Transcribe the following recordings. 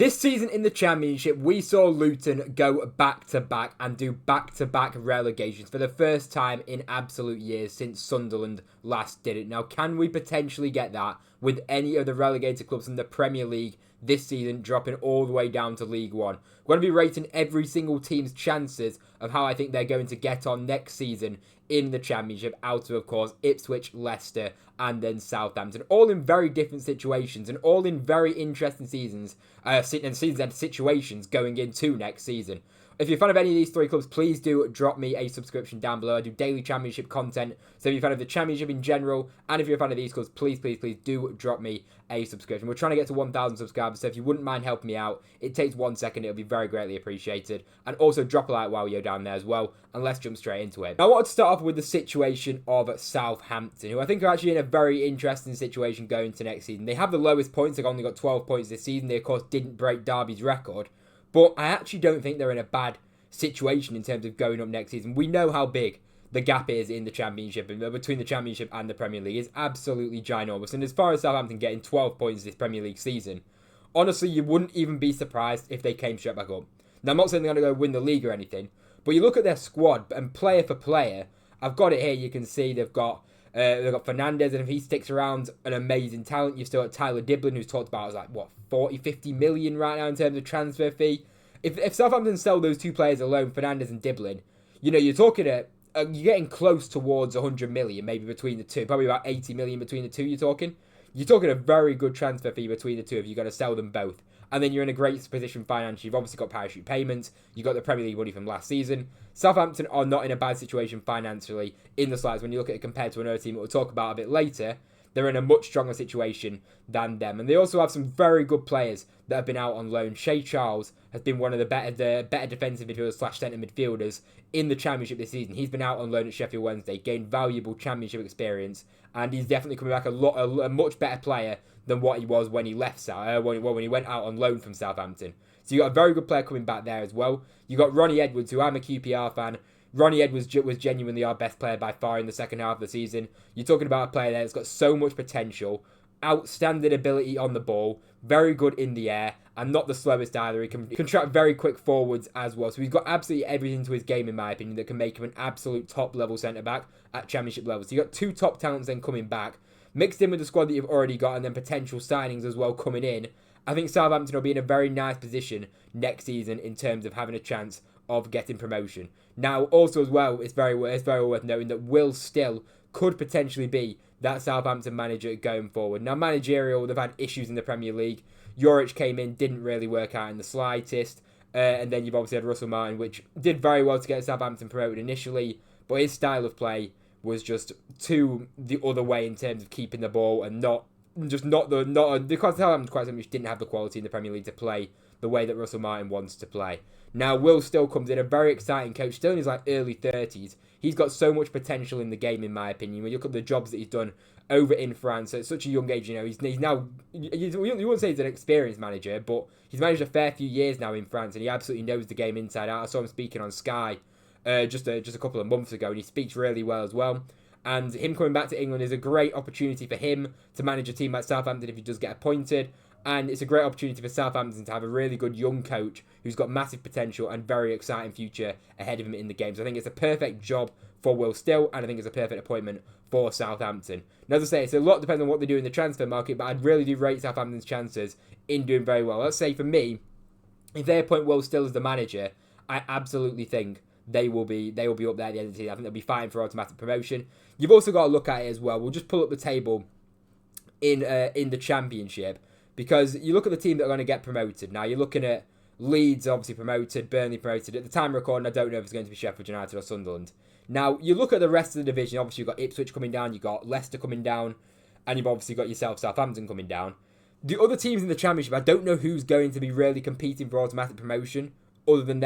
This season in the Championship, we saw Luton go back-to-back and do back-to-back relegations for the first time in absolute years since Sunderland last did it. Now, can we potentially get that with any of the relegated clubs in the Premier League this season dropping all the way down to League One? We're going to be rating every single team's chances of how I think they're going to get on next season in the Championship, out of course, Ipswich, Leicester, and then Southampton. All in very different situations and all in very interesting seasons and situations going into next season. If you're a fan of any of these three clubs, please do drop me a subscription down below. I do daily Championship content, so if you're a fan of the Championship in general, and if you're a fan of these clubs, please do drop me a subscription. We're trying to get to 1,000 subscribers, so if you wouldn't mind helping me out, it takes 1 second, it'll be very greatly appreciated. And also drop a like while you're down there as well, and let's jump straight into it. Now, I want to start off with the situation of Southampton, who I think are actually in a very interesting situation going into next season. They have the lowest points, they've only got 12 points this season. They, of course, didn't break Derby's record. But I actually don't think they're in a bad situation in terms of going up next season. We know how big the gap is in the Championship, and between the Championship and the Premier League is absolutely ginormous. And as far as Southampton getting 12 points this Premier League season, honestly, you wouldn't even be surprised if they came straight back up. Now, I'm not saying they're going to go win the league or anything, but you look at their squad and player for player, I've got it here, you can see they've got Fernandes, and if he sticks around, an amazing talent. You've still got Tyler Dibling, who's talked about as like, 40-50 million right now in terms of transfer fee. If Southampton sell those two players alone, Fernandes and Dibling, you're talking you're getting close towards 100 million, maybe between the two. Probably about 80 million between the two, you're talking. You're talking a very good transfer fee between the two if you're going to sell them both. And then you're in a great position financially. You've obviously got parachute payments. You've got the Premier League money from last season. Southampton are not in a bad situation financially in the slides when you look at it compared to another team that we'll talk about a bit later. They're in a much stronger situation than them. And they also have some very good players that have been out on loan. Shea Charles has been one of the better defensive midfielders / centre midfielders in the Championship this season. He's been out on loan at Sheffield Wednesday, gained valuable Championship experience, and he's definitely coming back a much better player than what he was when he left when he went out on loan from Southampton. So you got a very good player coming back there as well. You got Ronnie Edwards, who I'm a QPR fan. Ronnie Edwards was genuinely our best player by far in the second half of the season. You're talking about a player there that's got so much potential, outstanding ability on the ball, very good in the air, and not the slowest either. He can track very quick forwards as well. So he's got absolutely everything to his game, in my opinion, that can make him an absolute top-level centre-back at Championship level. So you've got two top talents then coming back, mixed in with the squad that you've already got, and then potential signings as well coming in. I think Southampton will be in a very nice position next season in terms of having a chance of getting promotion. Now, also as well, it's very worth noting that Will Still could potentially be that Southampton manager going forward. Now, managerial, they've had issues in the Premier League. Norwich came in, didn't really work out in the slightest. And then you've obviously had Russell Martin, which did very well to get Southampton promoted initially, but his style of play was just too the other way in terms of keeping the ball and because Southampton quite simply didn't have the quality in the Premier League to play the way that Russell Martin wants to play. Now, Will Still comes in, a very exciting coach, still in his early 30s. He's got so much potential in the game, in my opinion. When you look at the jobs that he's done over in France at such a young age, he's now, you wouldn't say he's an experienced manager, but he's managed a fair few years now in France, and he absolutely knows the game inside out. I saw him speaking on Sky just a couple of months ago, and he speaks really well as well. And him coming back to England is a great opportunity for him to manage a team like Southampton if he does get appointed. And it's a great opportunity for Southampton to have a really good young coach who's got massive potential and very exciting future ahead of him in the game. So I think it's a perfect job for Will Still, and I think it's a perfect appointment for Southampton. Now, as I say, it's a lot depends on what they do in the transfer market, but I'd really do rate Southampton's chances in doing very well. Let's say for me, if they appoint Will Still as the manager, I absolutely think they will be up there at the end of the season. I think they'll be fighting for automatic promotion. You've also got to look at it as well. We'll just pull up the table in the Championship, because you look at the team that are going to get promoted. Now, you're looking at Leeds, obviously promoted, Burnley promoted. At the time of recording, I don't know if it's going to be Sheffield United or Sunderland. Now, you look at the rest of the division. Obviously, you've got Ipswich coming down, you've got Leicester coming down, and you've obviously got yourself Southampton coming down. The other teams in the Championship, I don't know who's going to be really competing for automatic promotion other than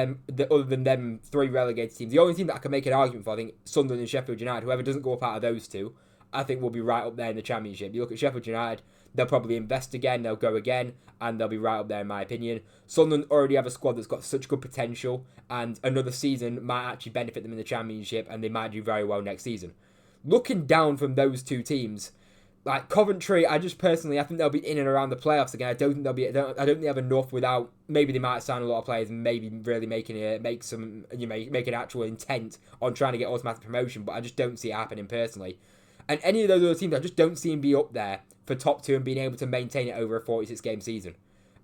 them three relegated teams. The only team that I can make an argument for, I think, Sunderland and Sheffield United. Whoever doesn't go up out of those two, I think will be right up there in the Championship. You look at Sheffield United, they'll probably invest again, they'll go again, and they'll be right up there in my opinion. Sunderland already have a squad that's got such good potential, and another season might actually benefit them in the Championship, and they might do very well next season. Looking down from those two teams, Like Coventry, I think they'll be in and around the playoffs again. I don't think they have enough without. Maybe they might sign a lot of players and maybe really make an actual intent on trying to get automatic promotion. But I just don't see it happening personally. And any of those other teams, I just don't see them be up there for top two and being able to maintain it over a 46-game season.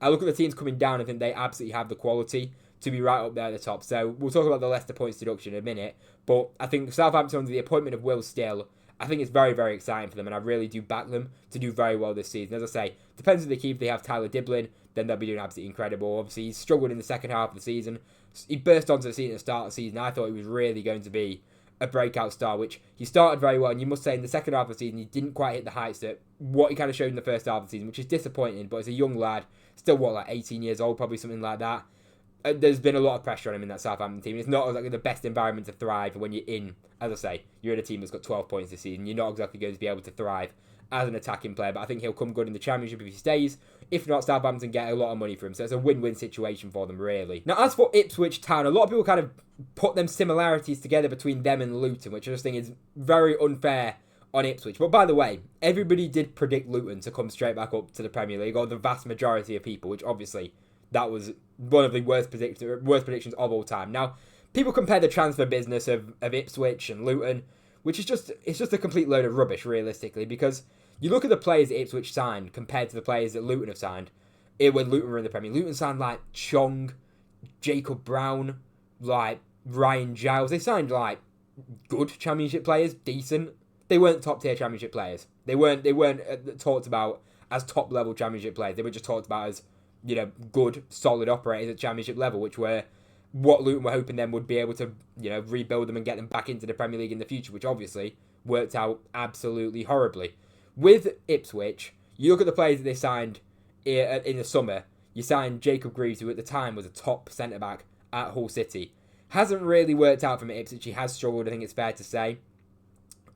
I look at the teams coming down and think they absolutely have the quality to be right up there at the top. So we'll talk about the Leicester points deduction in a minute. But I think Southampton, under the appointment of Will Still, I think it's very, very exciting for them, and I really do back them to do very well this season. As I say, depends if they keep. If they have Tyler Dibling, then they'll be doing absolutely incredible. Obviously, he's struggled in the second half of the season. He burst onto the scene at the start of the season. I thought he was really going to be a breakout star, which he started very well, and you must say in the second half of the season, he didn't quite hit the heights that what he kind of showed in the first half of the season, which is disappointing, but as a young lad, still, 18 years old, probably something like that. There's been a lot of pressure on him in that Southampton team. It's not exactly the best environment to thrive when you're in, as I say, you're in a team that's got 12 points this season. You're not exactly going to be able to thrive as an attacking player, but I think he'll come good in the Championship if he stays. If not, Southampton get a lot of money for him, so it's a win-win situation for them, really. Now, as for Ipswich Town, a lot of people kind of put them similarities together between them and Luton, which I just think is very unfair on Ipswich. But by the way, everybody did predict Luton to come straight back up to the Premier League, or the vast majority of people, which obviously that was one of the worst predictions of all time. Now, people compare the transfer business of Ipswich and Luton, which is just a complete load of rubbish, realistically, because you look at the players that Ipswich signed compared to the players that Luton have signed. When Luton were in the Premier League, Luton signed like Chong, Jacob Brown, like Ryan Giles. They signed like good Championship players, decent. They weren't top tier Championship players. They weren't talked about as top level Championship players. They were just talked about as, good, solid operators at Championship level, which were what Luton were hoping them would be able to, rebuild them and get them back into the Premier League in the future, which obviously worked out absolutely horribly. With Ipswich, you look at the players that they signed in the summer. You signed Jacob Greaves, who at the time was a top centre-back at Hull City. Hasn't really worked out for him at Ipswich. He has struggled, I think it's fair to say.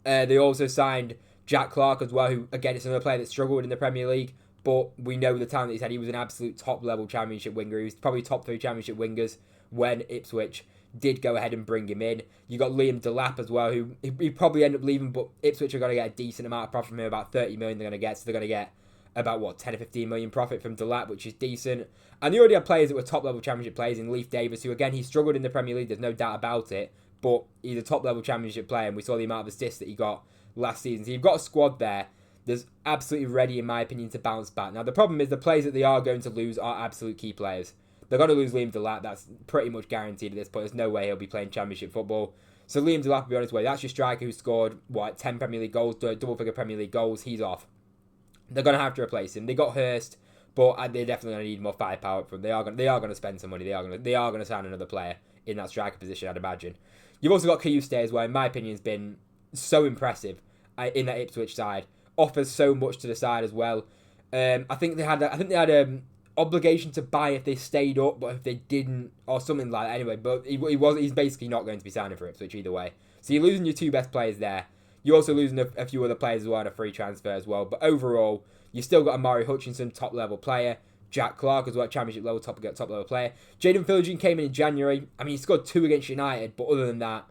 They also signed Jack Clarke as well, who, again, is another player that struggled in the Premier League. But we know the talent he's had. He was an absolute top-level Championship winger. He was probably top 3 Championship wingers when Ipswich did go ahead and bring him in. You got Liam Delap as well, who he probably end up leaving, but Ipswich are going to get a decent amount of profit from him, about 30 million they're going to get. So they're going to get about, 10 or 15 million profit from Delap, which is decent. And they already had players that were top-level Championship players in Leif Davis, who, again, he struggled in the Premier League. There's no doubt about it. But he's a top-level Championship player, and we saw the amount of assists that he got last season. So you've got a squad there that's absolutely ready, in my opinion, to bounce back. Now, the problem is the players that they are going to lose are absolute key players. They're going to lose Liam Delap. That's pretty much guaranteed at this point. There's no way he'll be playing Championship football. So Liam Delap will be on his way. That's your striker who scored, 10 Premier League goals, double-figure Premier League goals. He's off. They're going to have to replace him. They got Hurst, but they're definitely going to need more firepower from him. They are going to spend some money. They are going to sign another player in that striker position, I'd imagine. You've also got khannouss as well. In my opinion, has been so impressive in that Ipswich side. Offers so much to the side as well. I think they had obligation to buy if they stayed up, but if they didn't, or something like that. Anyway, but he's basically not going to be signing for Ipswich either way. So you're losing your 2 best players there. You're also losing a few other players as well on a free transfer as well. But overall, you've still got Amari Hutchinson, top level player. Jack Clarke as well, Championship level, top level player. Jayden Philogene came in January. I mean, he scored 2 against United, but other than that,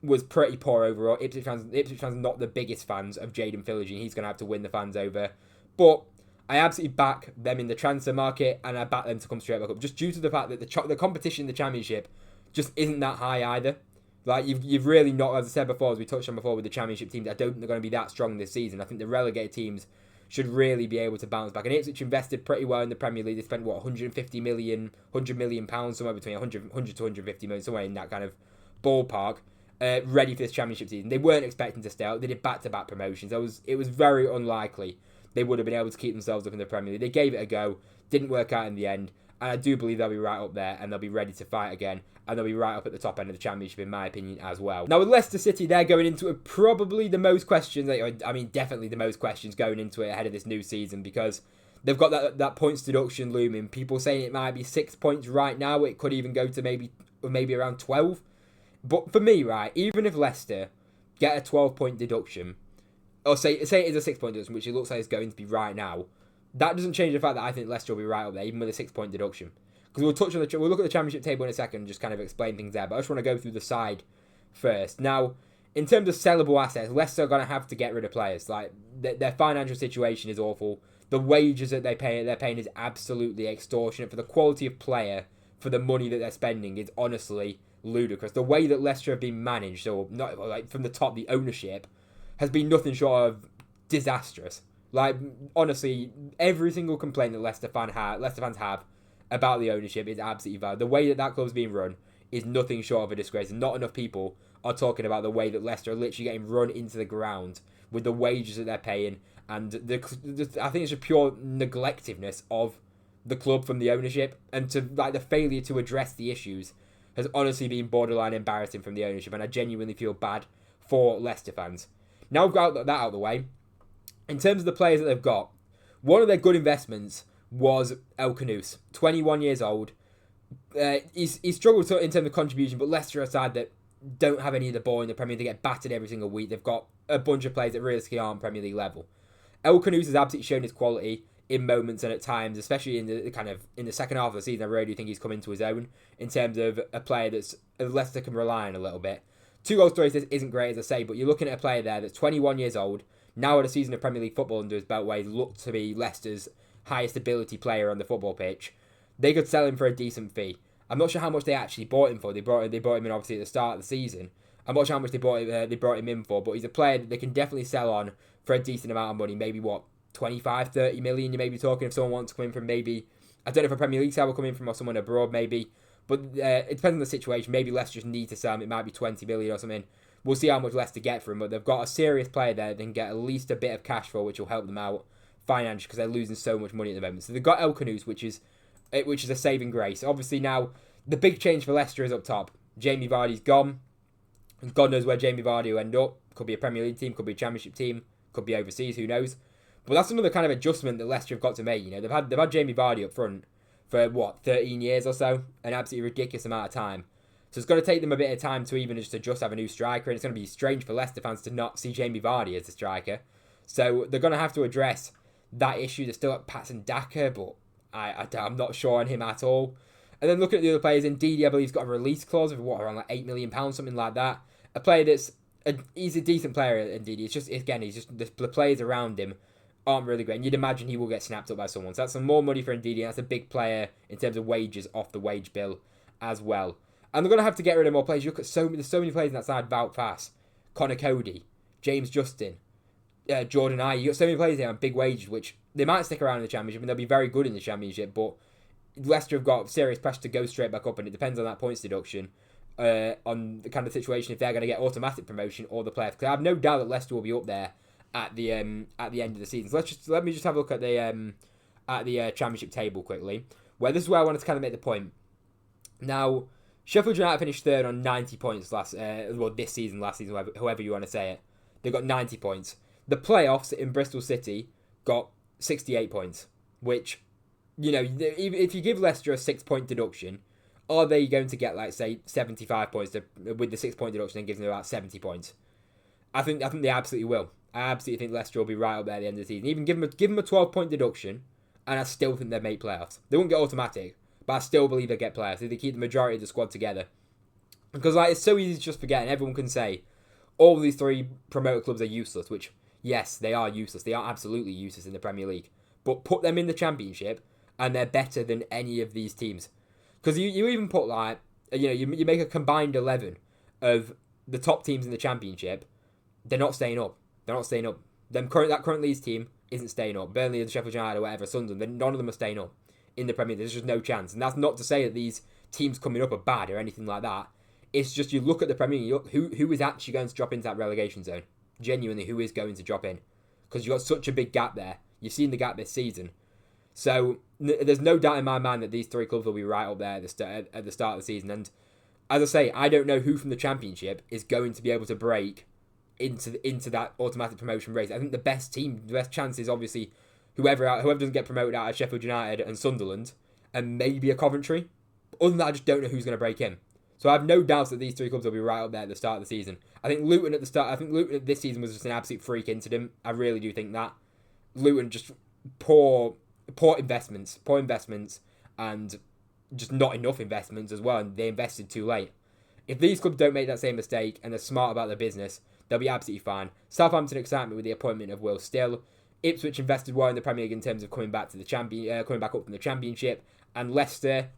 was pretty poor overall. Ipswich fans are not the biggest fans of Jayden Philogene. He's going to have to win the fans over. But I absolutely back them in the transfer market, and I back them to come straight back up, just due to the fact that the competition in the Championship just isn't that high either. Like, you've really not, as I said before, as we touched on before with the Championship teams, I don't think they're going to be that strong this season. I think the relegated teams should really be able to bounce back. And Ipswich invested pretty well in the Premier League. They spent, 100 million pounds, somewhere between 100 to 150 million, somewhere in that kind of ballpark. Ready for this Championship season. They weren't expecting to stay out. They did back-to-back promotions. It was very unlikely they would have been able to keep themselves up in the Premier League. They gave it a go. Didn't work out in the end. And I do believe they'll be right up there and they'll be ready to fight again. And they'll be right up at the top end of the Championship, in my opinion, as well. Now, with Leicester City, they're going into it probably the most questions. Definitely the most questions going into it ahead of this new season, because they've got that points deduction looming. People saying it might be 6 points right now. It could even go to maybe around 12. But for me, right, even if Leicester get a 12-point deduction, or say it is a 6-point deduction, which it looks like it's going to be right now, that doesn't change the fact that I think Leicester will be right up there, even with a 6-point deduction. Because we'll look at the Championship table in a second and just kind of explain things there. But I just want to go through the side first. Now, in terms of sellable assets, Leicester are going to have to get rid of players. Like, their financial situation is awful. The wages that they're paying is absolutely extortionate for the quality of player, for the money that they're spending is honestly ludicrous. The way that Leicester have been managed, or not like from the top, the ownership has been nothing short of disastrous. Like, honestly, every single complaint that Leicester fans have about the ownership is absolutely valid. The way that club's being run is nothing short of a disgrace, and not enough people are talking about the way that Leicester are literally getting run into the ground with the wages that they're paying, and I think it's a pure neglectiveness of the club from the ownership, and to like the failure to address the issues has honestly been borderline embarrassing from the ownership, and I genuinely feel bad for Leicester fans. Now we've got that out of the way. In terms of the players that they've got, one of their good investments was khannouss, 21 years old. He's struggled in terms of contribution, but Leicester are a side that don't have any of the ball in the Premier League. They get battered every single week. They've got a bunch of players that realistically aren't Premier League level. khannouss has absolutely shown his quality in moments and at times, especially in the second half of the season. I really do think he's come into his own in terms of a player that's Leicester can rely on a little bit. 2 goals, 3 assists isn't great, as I say, but you're looking at a player there that's 21 years old, now had a season of Premier League football under his belt where he's looked to be Leicester's highest ability player on the football pitch. They could sell him for a decent fee. I'm not sure how much they actually bought him for. They brought him in obviously at the start of the season. I'm not sure how much they brought him in for, but he's a player that they can definitely sell on for a decent amount of money. Maybe 25, 30 million you may be talking if someone wants to come in from maybe, I don't know if a Premier League side will come in from or someone abroad maybe, but it depends on the situation. Maybe Leicester just need to sell him. It might be 20 million or something. We'll see how much Leicester get for him, but they've got a serious player there they can get at least a bit of cash for, which will help them out financially because they're losing so much money at the moment. So they've got khannouss, which is a saving grace. Obviously now, the big change for Leicester is up top. Jamie Vardy's gone. God knows where Jamie Vardy will end up. Could be a Premier League team, could be a Championship team, could be overseas, who knows. But that's another kind of adjustment that Leicester have got to make. You know, they've had Jamie Vardy up front for 13 years or so, an absolutely ridiculous amount of time. So it's going to take them a bit of time to even just adjust, have a new striker, and it's going to be strange for Leicester fans to not see Jamie Vardy as a striker. So they're going to have to address that issue. They're still at Patson Daka, but I'm not sure on him at all. And then looking at the other players, Ndidi, I believe, has got a release clause of around like £8 million, something like that. A player he's a decent player, Ndidi. It's just, again, the players around him aren't really great. And you'd imagine he will get snapped up by someone. So that's some more money for Ndidi, and that's a big player in terms of wages off the wage bill as well. And they're going to have to get rid of more players. You look at there's so many players in that side. Wout Faes, Connor Cody, James Justin, Jordan Ayew. You've got so many players there on big wages, which they might stick around in the Championship, and they'll be very good in the Championship, but Leicester have got serious pressure to go straight back up, and it depends on that points deduction, on the kind of situation if they're going to get automatic promotion or the players. Because I have no doubt that Leicester will be up there at the end of the season. So let me just have a look at the Championship table quickly, where this is where I wanted to kind of make the point. Now, Sheffield United finished third on 90 points last season, however you want to say it. They got 90 points. The playoffs in Bristol City got 68 points, which, you know, if you give Leicester a 6-point deduction, are they going to get, like, say, 75 points with the 6-point deduction and gives them about 70 points? I think they absolutely will. I absolutely think Leicester will be right up there at the end of the season. Even give them a 12-point deduction, and I still think they'll make playoffs. They won't get automatic, but I still believe they'll get playoffs if they keep the majority of the squad together. Because, like, it's so easy to just forget, and everyone can say all these 3 promoted clubs are useless, which, yes, they are useless. They are absolutely useless in the Premier League. But put them in the Championship, and they're better than any of these teams. Because you even put, like, you know, you make a combined 11 of the top teams in the Championship, they're not staying up. They're not staying up. That current Leeds team isn't staying up. Burnley or Sheffield United or whatever, Sunderland, none of them are staying up in the Premier League. There's just no chance. And that's not to say that these teams coming up are bad or anything like that. It's just you look at the Premier League, you look, who is actually going to drop into that relegation zone? Genuinely, who is going to drop in? Because you've got such a big gap there. You've seen the gap this season. So there's no doubt in my mind that these 3 clubs will be right up there at the start of the season. And as I say, I don't know who from the Championship is going to be able to break into that automatic promotion race. I think the best chance is obviously whoever doesn't get promoted out of Sheffield United and Sunderland, and maybe a Coventry. Other than that, I just don't know who's going to break in. So I have no doubts that these 3 clubs will be right up there at the start of the season. I think Luton at this season was just an absolute freak incident. I really do think that. Luton just poor investments, and just not enough investments as well, and they invested too late. If these clubs don't make that same mistake and they're smart about their business, they'll be absolutely fine. Southampton excitement with the appointment of Will Still. Ipswich invested well in the Premier League in terms of coming back up from the Championship. And Leicester,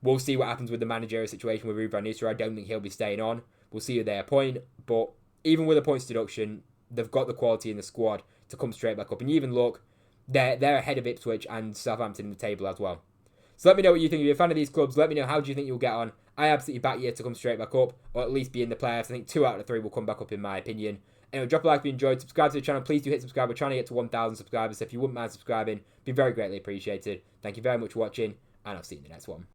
we'll see what happens with the managerial situation with Ruud van Nistelrooy. I don't think he'll be staying on. We'll see who they appoint. But even with a points deduction, they've got the quality in the squad to come straight back up. And you even look, they're ahead of Ipswich and Southampton in the table as well. So let me know what you think. If you're a fan of these clubs, let me know how do you think you'll get on. I absolutely back you to come straight back up, or at least be in the playoffs. I think 2 out of 3 will come back up in my opinion. Anyway, drop a like if you enjoyed. Subscribe to the channel. Please do hit subscribe. We're trying to get to 1,000 subscribers. So if you wouldn't mind subscribing, it'd be very greatly appreciated. Thank you very much for watching, and I'll see you in the next one.